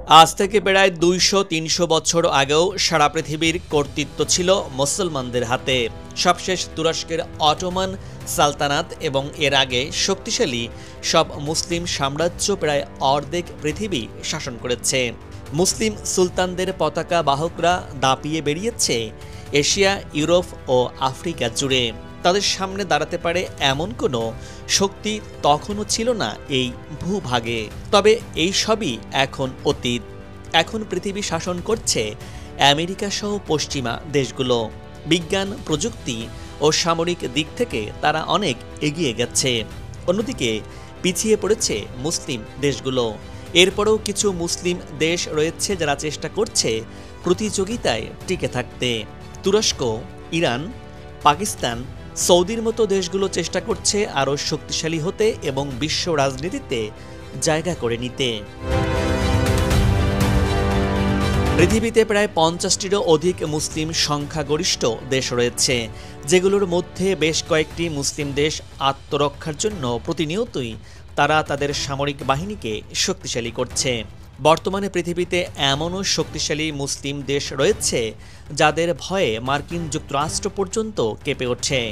আজ থেকে প্রায় 200-300 বছর আগেও সারা পৃথিবীর কর্তৃত্ব ছিল মুসলমানদের হাতে। সবশেষ তুরস্কের অটোমান সালতানাত এবং এর আগে শক্তিশালী সব মুসলিম সাম্রাজ্য প্রায় অর্ধেক পৃথিবী শাসন করেছে। মুসলিম সুলতানদের পতাকা বাহকরা দাপিয়ে বেরিয়েছে এশিয়া, ইউরোপ ও আফ্রিকা জুড়ে। তাদের সামনে দাঁড়াতে পারে এমন কোনো শক্তি তখনও ছিল না এই ভূভাগে। তবে এই সবই এখন অতীত। এখন পৃথিবী শাসন করছে আমেরিকা সহ পশ্চিমা দেশগুলো। বিজ্ঞান, প্রযুক্তি ও সামরিক দিক থেকে তারা অনেক এগিয়ে গেছে। অন্যদিকে পিছিয়ে পড়েছে মুসলিম দেশগুলো। এরপরেও কিছু মুসলিম দেশ রয়েছে যারা চেষ্টা করছে প্রতিযোগিতায় টিকে থাকতে। তুরস্ক, ইরান, পাকিস্তান, সৌদির মতো দেশগুলো চেষ্টা করছে আরও শক্তিশালী হতে এবং বিশ্ব রাজনীতিতে জায়গা করে নিতে। পৃথিবীতে প্রায় 50টিরও অধিক মুসলিম সংখ্যাগরিষ্ঠ দেশ রয়েছে, যেগুলোর মধ্যে বেশ কয়েকটি মুসলিম দেশ আত্মরক্ষার জন্য প্রতিনিয়তই তারা তাদের সামরিক বাহিনীকে শক্তিশালী করছে। বর্তমানে পৃথিবীতে এমনও শক্তিশালী মুসলিম দেশ রয়েছে যাদের ভয়ে মার্কিন যুক্তরাষ্ট্র পর্যন্ত কেঁপে ওঠে।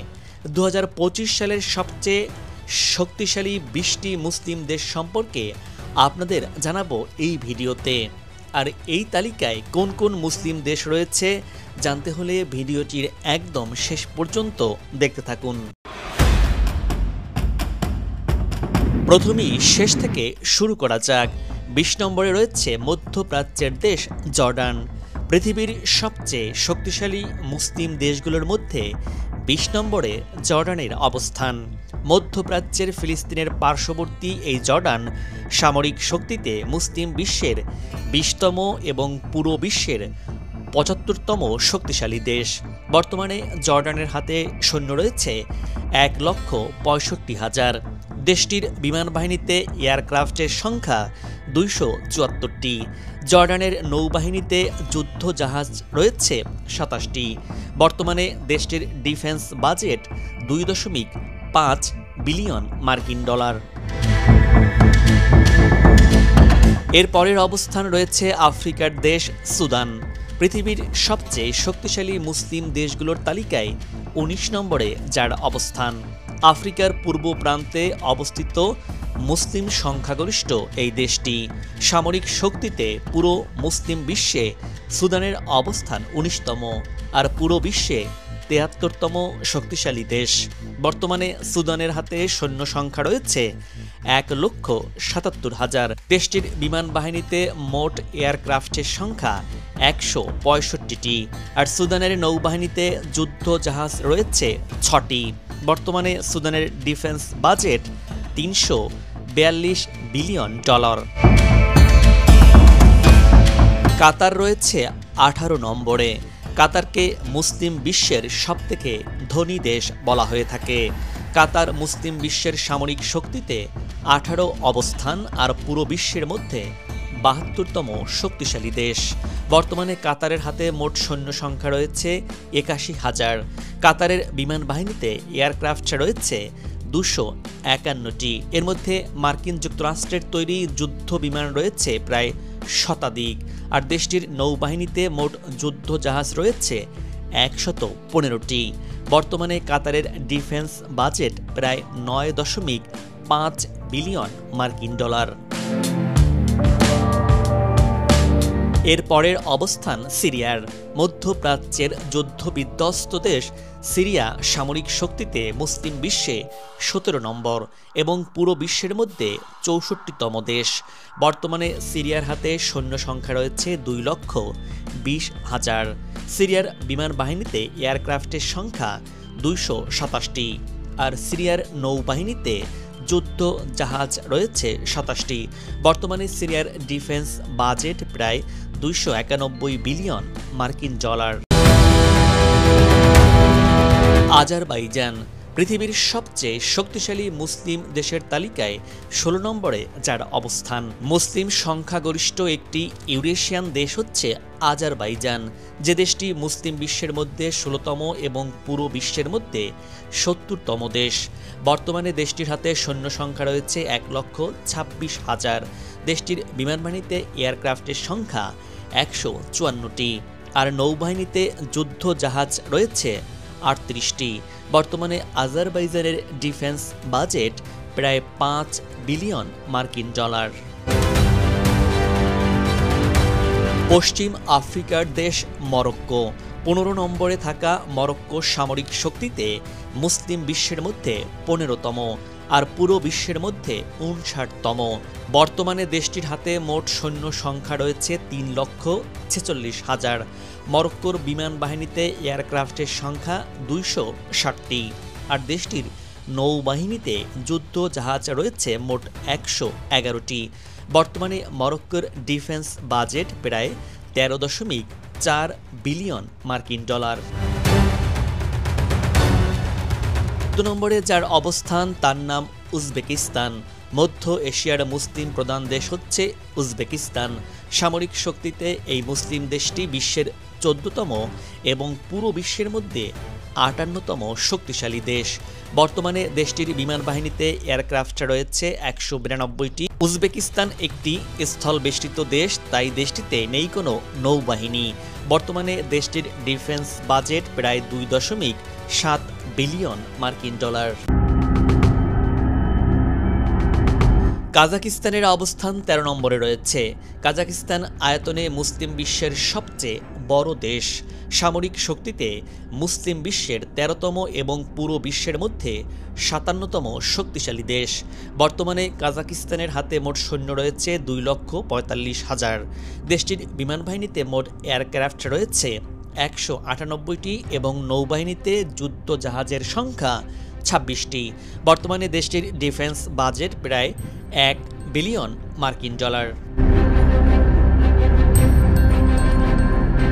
2025 সালের সবচেয়ে শক্তিশালী 20টি মুসলিম দেশ সম্পর্কে আপনাদের জানাবো এই ভিডিওতে। আর এই তালিকায় কোন কোন মুসলিম দেশ রয়েছে জানতে হলে ভিডিওটির একদম শেষ পর্যন্ত দেখতে থাকুন। প্রথমেই শেষ থেকে শুরু করা যাক। 20 নম্বরে রয়েছে মধ্যপ্রাচ্যের দেশ জর্ডান। পৃথিবীর সবচেয়ে শক্তিশালী মুসলিম দেশগুলোর মধ্যে 20 নম্বরে জর্ডানের অবস্থান। মধ্যপ্রাচ্যের ফিলিস্তিনের পার্শ্ববর্তী এই জর্ডান সামরিক শক্তিতে মুসলিম বিশ্বের 20তম এবং পুরো বিশ্বের 75তম শক্তিশালী দেশ। বর্তমানে জর্ডানের হাতে সৈন্য রয়েছে 1,65,000। দেশটির বিমান বাহিনীতে এয়ারক্রাফটের সংখ্যা 274টি। জর্ডানের নৌবাহিনীতে যুদ্ধ জাহাজ রয়েছে 27টি। বর্তমানে দেশটির ডিফেন্স বাজেট 2.5 বিলিয়ন মার্কিন ডলার। এর পরের অবস্থান রয়েছে আফ্রিকার দেশ সুদান। পৃথিবীর সবচেয়ে শক্তিশালী মুসলিম দেশগুলোর তালিকায় 19 নম্বরে যার অবস্থান। আফ্রিকার পূর্ব প্রান্তে অবস্থিত মুসলিম সংখ্যাগরিষ্ঠ এই দেশটি। সামরিক শক্তিতে পুরো মুসলিম বিশ্বে সুদানের অবস্থান 19তম, আর পুরো বিশ্বে 73তম শক্তিশালী দেশ। বর্তমানে সুদানের হাতে সৈন্য সংখ্যা রয়েছে 1,77,000। দেশটির বিমান বাহিনীতে মোট এয়ারক্রাফটের সংখ্যা 165টি, আর সুদানের নৌবাহিনীতে যুদ্ধ জাহাজ রয়েছে 6টি। বর্তমানে সুদানের ডিফেন্স বাজেট 342 বিলিয়ন ডলার। কাতার রয়েছে 18 নম্বরে। কাতারকে মুসলিম বিশ্বের সবথেকে ধনী দেশ বলা হয়ে থাকে। কাতার মুসলিম বিশ্বের সামরিক শক্তিতে 18 অবস্থান আর পুরো বিশ্বের মধ্যে 72তম শক্তিশালী দেশ। বর্তমানে কাতারের হাতে মোট সৈন্য সংখ্যা রয়েছে 81,000। কাতারের বিমান বাহিনীতে এয়ারক্রাফট রয়েছে 251টি। এর মধ্যে মার্কিন যুক্তরাষ্ট্রের তৈরি যুদ্ধ বিমান রয়েছে প্রায় শতাধিক, আর দেশটির নৌবাহিনীতে মোট যুদ্ধ জাহাজ রয়েছে 115টি। বর্তমানে কাতারের ডিফেন্স বাজেট প্রায় 9.5 বিলিয়ন মার্কিন ডলার। এর পরের অবস্থান সিরিয়ার। মধ্যপ্রাচ্যের যুদ্ধবিধ্বস্ত দেশ সিরিয়া সামরিক শক্তিতে মুসলিম বিশ্বে 17 নম্বর এবং পুরো বিশ্বের মধ্যে 64তম দেশ। বর্তমানে সিরিয়ার হাতে সৈন্য সংখ্যা রয়েছে 2,20,000। সিরিয়ার বিমান বাহিনীতে এয়ারক্রাফটের সংখ্যা 227টি, আর সিরিয়ার নৌবাহিনীতে যুদ্ধ জাহাজ রয়েছে 27টি। বর্তমানে সিরিয়ার ডিফেন্স বাজেট প্রায় 291 বিলিয়ন মার্কিন ডলার। আজারবাইজান পৃথিবীর সবচেয়ে শক্তিশালী মুসলিম দেশের তালিকায় 16 নম্বরে যার অবস্থান। মুসলিম সংখ্যাগরিষ্ঠ একটি ইউরেশিয়ান দেশ হচ্ছে আজারবাইজান, যে দেশটি মুসলিম বিশ্বের মধ্যে 16তম এবং পুরো বিশ্বের মধ্যে 70তম দেশ। বর্তমানে দেশটির হাতে সৈন্য সংখ্যা রয়েছে 1,26,000। দেশটির বিমানবাহিনীতে এয়ারক্রাফটের সংখ্যা 154টি, আর নৌবাহিনীতে যুদ্ধ জাহাজ রয়েছে 38টি। বর্তমানে আজারবাইজানের ডিফেন্স বাজেট প্রায় 5 বিলিয়ন মার্কিন ডলার। পশ্চিম আফ্রিকার দেশ মরক্কো। 15 নম্বরে থাকা মরক্কো সামরিক শক্তিতে মুসলিম বিশ্বের মধ্যে 15তম, আর পুরো বিশ্বের মধ্যে 59তম। বর্তমানে দেশটির হাতে মোট সৈন্য সংখ্যা রয়েছে 3,46,000। মরক্কোর বিমান বাহিনীতে এয়ারক্রাফটের সংখ্যা 260টি, আর দেশটির নৌবাহিনীতে যুদ্ধ জাহাজ রয়েছে মোট 111টি। বর্তমানে মরক্কোর ডিফেন্স বাজেট প্রায় 13.4 বিলিয়ন মার্কিন ডলার। 2 নম্বরে যার অবস্থান তার নাম উজবেকিস্তান। মধ্য এশিয়ার মুসলিম প্রধান দেশ হচ্ছে উজবেকিস্তান। সামরিক শক্তিতে এই মুসলিম দেশটি বিশ্বের 14তম এবং পুরো বিশ্বের মধ্যে 58তম শক্তিশালী দেশ। বর্তমানে দেশটির বিমান বাহিনীতে এয়ারক্রাফট রয়েছে 192টি। উজবেকিস্তান একটি স্থলবেষ্টিত দেশ, তাই দেশটিতে নেই কোনো নৌবাহিনী। বর্তমানে দেশটির ডিফেন্স বাজেট প্রায় 2.7 বিলিয়ন মার্কিন ডলার। কাজাকিস্তানের অবস্থান 13 নম্বরে রয়েছে। কাজাকিস্তান আয়তনে মুসলিম বিশ্বের সবচেয়ে বড় দেশ। সামরিক শক্তিতে মুসলিম বিশ্বের 13তম এবং পুরো বিশ্বের মধ্যে 57তম শক্তিশালী দেশ। বর্তমানে কাজাকিস্তানের হাতে মোট সৈন্য রয়েছে 2,45,000। দেশটির বিমান বাহিনীতে মোট এয়ারক্রাফট রয়েছে 198টি এবং নৌবাহিনীতে যুদ্ধ জাহাজের সংখ্যা 26টি। বর্তমানে দেশটির ডিফেন্স বাজেট প্রায় 1 বিলিয়ন মার্কিন ডলার।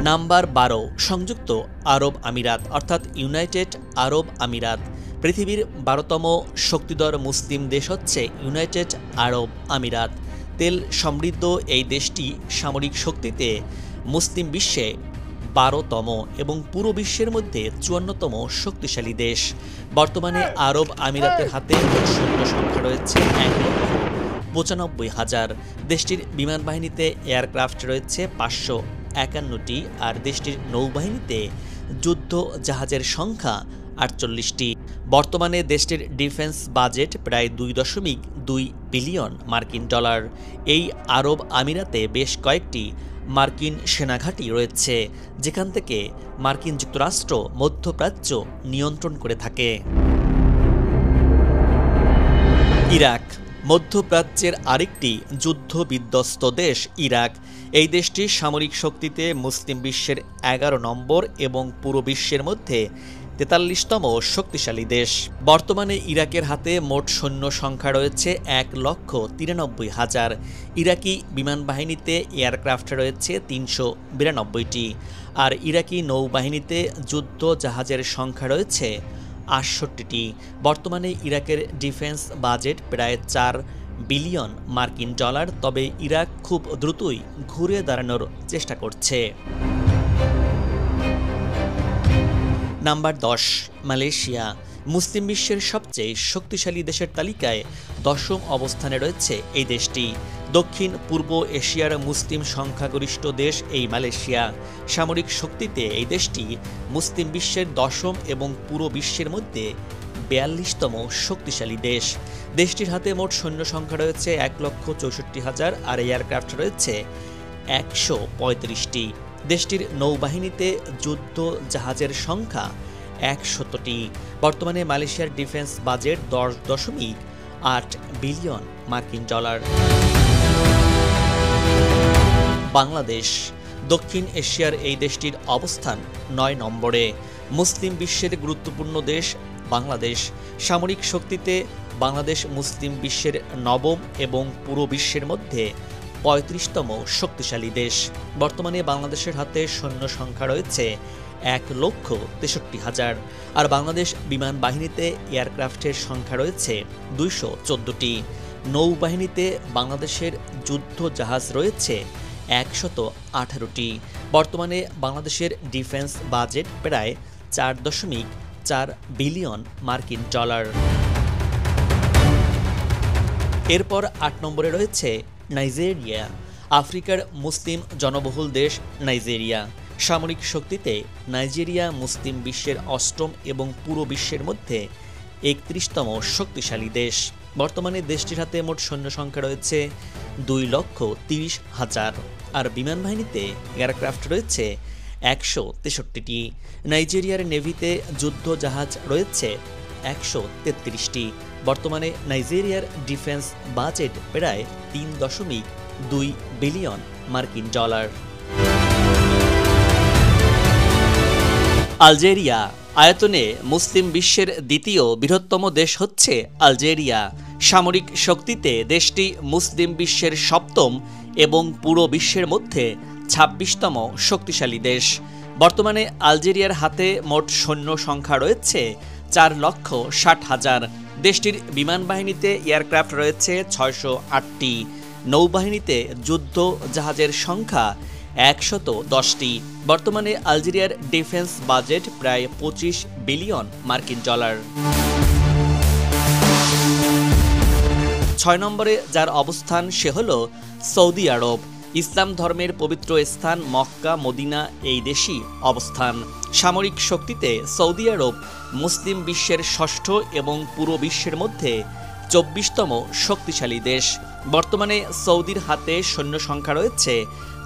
নাম্বার 12, সংযুক্ত আরব আমিরাত অর্থাৎ ইউনাইটেড আরব আমিরাত। পৃথিবীর 12তম শক্তিধর মুসলিম দেশ হচ্ছে ইউনাইটেড আরব আমিরাত। তেল সমৃদ্ধ এই দেশটি সামরিক শক্তিতে মুসলিম বিশ্বে 12তম এবং পুরো বিশ্বের মধ্যে 54তম শক্তিশালী দেশ। বর্তমানে আরব আমিরাতের হাতে মোট সৈন্য সংখ্যা রয়েছে 1,95,000। দেশটির বিমান বাহিনীতে এয়ারক্রাফট রয়েছে 551টি, আর দেশটির নৌবাহিনীতে যুদ্ধ জাহাজের সংখ্যা 48টি। বর্তমানে দেশটির ডিফেন্স বাজেট প্রায় 2.2 বিলিয়ন মার্কিন ডলার। এই আরব আমিরাতে বেশ কয়েকটি মার্কিন সেনাঘাঁটি রয়েছে, যেখান থেকে মার্কিন যুক্তরাষ্ট্র মধ্যপ্রাচ্য নিয়ন্ত্রণ করে থাকে। ইরাক, মধ্যপ্রাচ্যের আরেকটি যুদ্ধ বিধ্বস্ত দেশ ইরাক। এই দেশটি সামরিক শক্তিতে মুসলিম বিশ্বের 11 নম্বর এবং পুরো বিশ্বের মধ্যে 43তম শক্তিশালী দেশ। বর্তমানে ইরাকের হাতে মোট সৈন্য সংখ্যা রয়েছে 1,93,000। ইরাকি বিমান বাহিনীতে এয়ারক্রাফট রয়েছে 392টি, আর ইরাকি নৌবাহিনীতে যুদ্ধ জাহাজের সংখ্যা রয়েছে 68টি। বর্তমানে ইরাকের ডিফেন্স বাজেট প্রায় 4 বিলিয়ন মার্কিন ডলার, তবে ইরাক খুব দ্রুতই ঘুরে দাঁড়ানোর চেষ্টা করছে। Number 10, Malaysia. মুসলিম বিশ্বের সবচেয়ে শক্তিশালী দেশের তালিকায় 10ম অবস্থানে রয়েছে এই দেশটি। দক্ষিণ পূর্ব এশিয়ার মুসলিম সংখ্যাগরিষ্ঠ দেশ এই মালয়েশিয়া। সামরিক শক্তিতে এই দেশটি মুসলিম বিশ্বের 10ম এবং পুরো বিশ্বের মধ্যে 42তম শক্তিশালী দেশ। দেশটির হাতে মোট সৈন্য সংখ্যা রয়েছে 1,64,000, আর এয়ারক্রাফট রয়েছে 135টি। দেশটির নৌবাহিনীতে যুদ্ধ জাহাজের সংখ্যা 100টি। বর্তমানে মালয়েশিয়ার ডিফেন্স বাজেট 10.8 বিলিয়ন মার্কিন ডলার। বাংলাদেশ, দক্ষিণ এশিয়ার এই দেশটির অবস্থান 9 নম্বরে। মুসলিম বিশ্বের গুরুত্বপূর্ণ দেশ বাংলাদেশ। সামরিক শক্তিতে বাংলাদেশ মুসলিম বিশ্বের 9ম এবং পুরো বিশ্বের মধ্যে 35তম শক্তিশালী দেশ। বর্তমানে বাংলাদেশের হাতে সৈন্য সংখ্যা রয়েছে 1,63,000, আর বাংলাদেশ বিমান বাহিনীতে এয়ারক্রাফটের সংখ্যা রয়েছে 214টি। নৌবাহিনীতে বাংলাদেশের যুদ্ধ জাহাজ রয়েছে 118টি। বর্তমানে বাংলাদেশের ডিফেন্স বাজেট প্রায় 4.4 বিলিয়ন মার্কিন ডলার। এরপর 8 নম্বরে রয়েছে নাইজেরিয়া আফ্রিকার মুসলিম জনবহুল দেশ নাইজেরিয়া। সামরিক শক্তিতে নাইজেরিয়া মুসলিম বিশ্বের অষ্টম এবং পুরো বিশ্বের মধ্যে ৩১তম শক্তিশালী দেশ। বর্তমানে দেশটির হাতে মোট সৈন্য সংখ্যা রয়েছে 2,30,000 আর বিমান বাহিনীতে এয়ারক্রাফট রয়েছে 163টি। নাইজেরিয়ার নেভিতে যুদ্ধ জাহাজ রয়েছে 133টি। বর্তমানে নাইজেরিয়ার ডিফেন্স বাজেট প্রায় 3.2 বিলিয়ন মার্কিন ডলার। আলজেরিয়া আয়তনে মুসলিম বিশ্বের দ্বিতীয় বৃহত্তম দেশ হচ্ছে আলজেরিয়া। সামরিক শক্তিতে দেশটি মুসলিম বিশ্বের সপ্তম এবং পুরো বিশ্বের মধ্যে 26তম শক্তিশালী দেশ। বর্তমানে আলজেরিয়ার হাতে মোট সৈন্য সংখ্যা রয়েছে 4,60,000। দেশটির বিমান বাহিনীতে এয়ারক্রাফট রয়েছে 608টি। নৌবাহিনীতে যুদ্ধ জাহাজের সংখ্যা 110টি। বর্তমানে আলজেরিয়ার ডিফেন্স বাজেট প্রায় 25 বিলিয়ন মার্কিন ডলার। 6 নম্বরে যার অবস্থান সে হল সৌদি আরব। ইসলাম ধর্মের পবিত্র স্থান মক্কা মদিনা এই দেশই অবস্থান। সামরিক শক্তিতে সৌদি আরব মুসলিম বিশ্বের ষষ্ঠ এবং পুরো বিশ্বের মধ্যে 24তম শক্তিশালী দেশ। বর্তমানে সৌদির হাতে সৈন্য সংখ্যা রয়েছে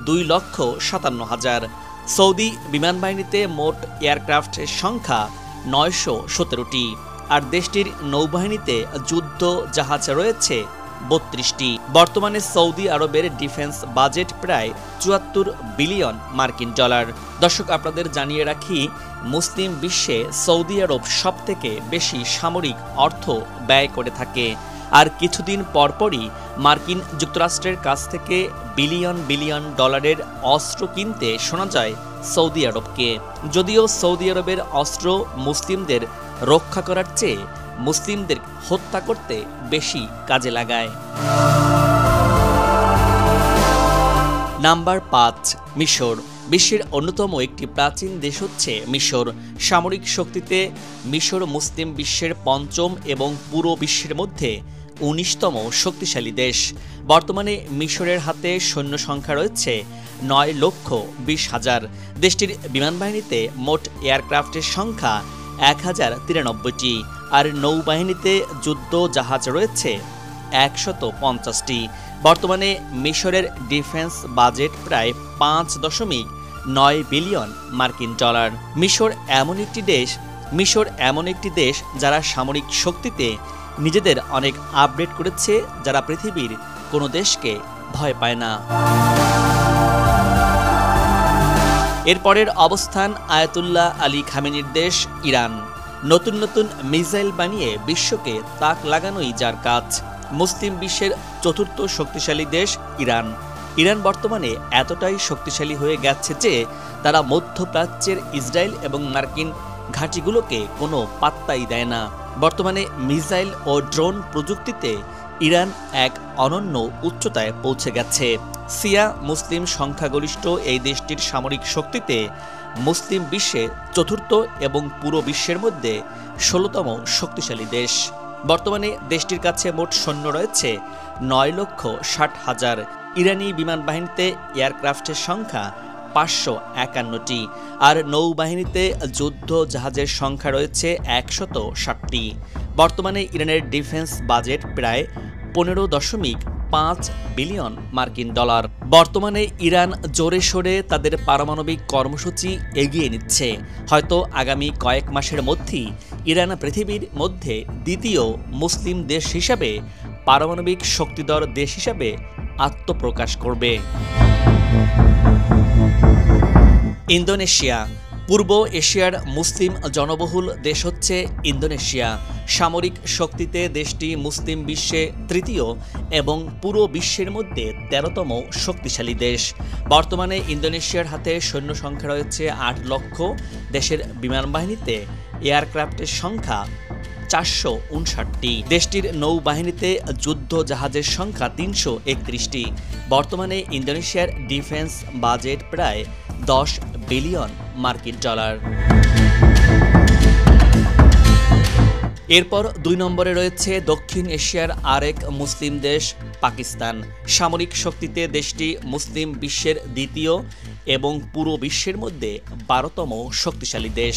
2,57,000। সৌদি বিমান বাহিনীতে মোট এয়ারক্রাফটের সংখ্যা 917টি আর দেশটির নৌবাহিনীতে যুদ্ধ জাহাজ রয়েছে 32টি। বর্তমানে সৌদি আরবের ডিফেন্স বাজেট প্রায় 74 বিলিয়ন মার্কিন ডলার। দর্শক, আপনাদের জানিয়ে রাখি, মুসলিম বিশ্বে সৌদি আরব সবথেকে বেশি সামরিক অর্থ ব্যয় করে থাকে আর কিছুদিন পরপরই মার্কিন যুক্তরাষ্ট্রের কাছ থেকে বিলিয়ন বিলিয়ন ডলারের অস্ত্র কিনতে শোনা যায় সৌদি আরবকে। যদিও সৌদি আরবের অস্ত্র মুসলিমদের রক্ষা করার চেয়ে মুসলিমদের হত্যা করতে বেশি কাজে লাগায়। নাম্বার 5, মিশর। বিশ্বের অন্যতম একটি প্রাচীন দেশ হচ্ছে মিশর। সামরিক শক্তিতে মিশর মুসলিম বিশ্বের পঞ্চম এবং পুরো বিশ্বের মধ্যে 19তম শক্তিশালী দেশ। বর্তমানে মিশরের হাতে সৈন্য সংখ্যা রয়েছে 9,20,000। দেশটির বিমান বাহিনীতে মোট এয়ারক্রাফটের সংখ্যা 1093টি আর নৌবাহিনীতে যুদ্ধ জাহাজ রয়েছে 150টি। বর্তমানে মিশরের ডিফেন্স বাজেট প্রায় 5.9 বিলিয়ন মার্কিন ডলার। মিশর এমন একটি দেশ যারা সামরিক শক্তিতে নিজেদের অনেক আপডেট করেছে, যারা পৃথিবীর কোনো দেশকে ভয় পায় না। এরপরের অবস্থান আয়াতুল্লাহ আলী খামেনির দেশ ইরান। নতুন নতুন মিসাইল বানিয়ে বিশ্বকে তাক লাগানোই যার কাজ। মুসলিম বিশ্বের চতুর্থ শক্তিশালী দেশ ইরান। ইরান বর্তমানে এতটাই শক্তিশালী হয়ে গেছে যে তারা মধ্যপ্রাচ্যের ইসরায়েল এবং মার্কিন ঘাঁটিগুলোকে কোনো পাত্তাই দেয় না। বর্তমানে মিসাইল ও ড্রোন প্রযুক্তিতে ইরান এক অনন্য উচ্চতায় পৌঁছে গেছে। শিয়া মুসলিম সংখ্যাগরিষ্ঠ এই দেশটির সামরিক শক্তিতে মুসলিম বিশ্বে চতুর্থ এবং পুরো বিশ্বের মধ্যে 16তম শক্তিশালী দেশ। বর্তমানে দেশটির কাছে মোট সৈন্য রয়েছে 9,60,000। ইরানি বিমান বাহিনীতে এয়ারক্রাফটের সংখ্যা 551টি আর নৌবাহিনীতে যুদ্ধ জাহাজের সংখ্যা রয়েছে 160টি। বর্তমানে ইরানের ডিফেন্স বাজেট প্রায় 15.5 বিলিয়ন মার্কিন ডলার। বর্তমানে ইরান জোরে সোরে তাদের পারমাণবিক কর্মসূচি এগিয়ে নিচ্ছে। হয়তো আগামী কয়েক মাসের মধ্যেই ইরান পৃথিবীর মধ্যে দ্বিতীয় মুসলিম দেশ হিসাবে, পারমাণবিক শক্তিধর দেশ হিসাবে আত্মপ্রকাশ করবে। ইন্দোনেশিয়া। পূর্ব এশিয়ার মুসলিম জনবহুল দেশ হচ্ছে ইন্দোনেশিয়া। সামরিক শক্তিতে দেশটি মুসলিম বিশ্বে তৃতীয় এবং পুরো বিশ্বের মধ্যে 13তম শক্তিশালী দেশ। বর্তমানে ইন্দোনেশিয়ার হাতে সৈন্য সংখ্যা রয়েছে 8 লক্ষ। দেশের বিমান বাহিনীতে এয়ারক্রাফটের সংখ্যা 459টি। দেশটির নৌবাহিনীতে যুদ্ধ জাহাজের সংখ্যা 331টি। বর্তমানে ইন্দোনেশিয়ার ডিফেন্স বাজেট প্রায় 10 বিলিয়ন মার্কিন ডলার। এরপর ২ নম্বরে রয়েছে দক্ষিণ এশিয়ার আরেক মুসলিম দেশ পাকিস্তান। সামরিক শক্তিতে দেশটি মুসলিম বিশ্বের দ্বিতীয় এবং পুরো বিশ্বের মধ্যে ১২তম শক্তিশালী দেশ।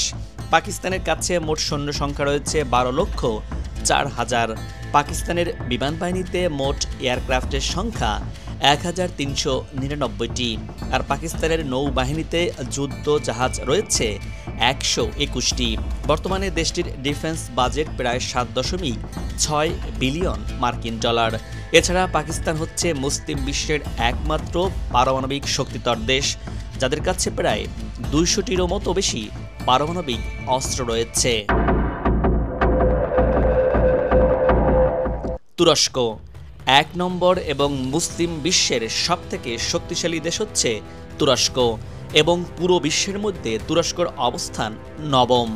পাকিস্তানের কাছে মোট সৈন্য সংখ্যা রয়েছে ১২,০৪,০০০। পাকিস্তানের বিমান বাহিনীতে মোট এয়ারক্রাফটের সংখ্যা ১,৩৯৯টি, আর পাকিস্তানের নৌবাহিনীতে যুদ্ধ জাহাজ রয়েছে ১২১টি। বর্তমানে দেশটির ডিফেন্স বাজেট প্রায় ৭.৬ বিলিয়ন মার্কিন ডলার। এছাড়া পাকিস্তান হচ্ছে মুসলিম বিশ্বের একমাত্র পারমাণবিক শক্তিধর দেশ, যাদের কাছে প্রায় ২০০টিরও মতো বেশি পারমাণবিক অস্ত্র রয়েছে। তুরস্ক ১ নম্বর এবং মুসলিম বিশ্বের সবথেকে শক্তিশালী দেশ হচ্ছে তুরস্ক, এবং পুরো বিশ্বের মধ্যে তুরস্কর অবস্থান ৯ম।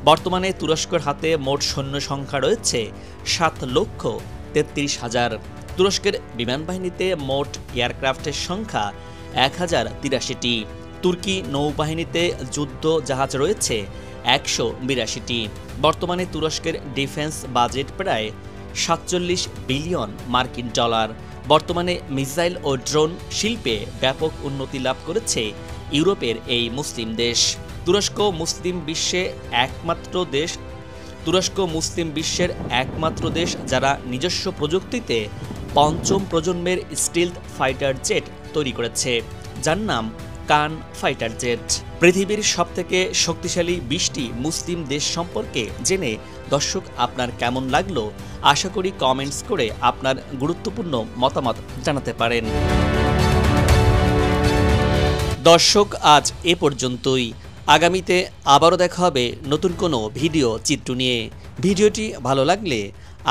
বর্তমানে তুরস্কের হাতে মোট সৈন্য সংখ্যা রয়েছে ৭,৩৩,০০০। তুরস্কের বিমান বাহিনীতে মোট এয়ারক্রাফটের সংখ্যা ১,০৮৩টি। তুর্কি নৌবাহিনীতে যুদ্ধ জাহাজ রয়েছে ১৮২টি। বর্তমানে তুরস্কের ডিফেন্স বাজেট প্রায় ৪৭ বিলিয়ন মার্কিন ডলার। বর্তমানে মিসাইল ও ড্রোন শিল্পে ব্যাপক উন্নতি লাভ করেছে ইউরোপের এই মুসলিম দেশ। তুরস্ক মুসলিম বিশ্বের একমাত্র দেশ যারা নিজস্ব প্রযুক্তিতে ৫ম প্রজন্মের স্টিলথ ফাইটার জেট তৈরি করেছে, যার নাম কান ফাইটার জেট। পৃথিবীর সবথেকে শক্তিশালী ২০টি মুসলিম দেশ সম্পর্কে জেনে দর্শক আপনার কেমন লাগলো? আশা করি কমেন্টস করে আপনার গুরুত্বপূর্ণ মতামত জানাতে পারেন। দর্শক, আজ এ পর্যন্তই। আগামীতে আবারও দেখা হবে নতুন কোনো ভিডিও চিত্র নিয়ে। ভিডিওটি ভালো লাগলে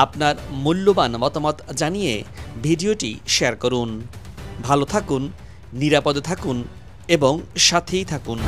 আপনার মূল্যবান মতামত জানিয়ে ভিডিওটি শেয়ার করুন। ভালো থাকুন, নিরাপদে থাকুন এবং সাথেই থাকুন।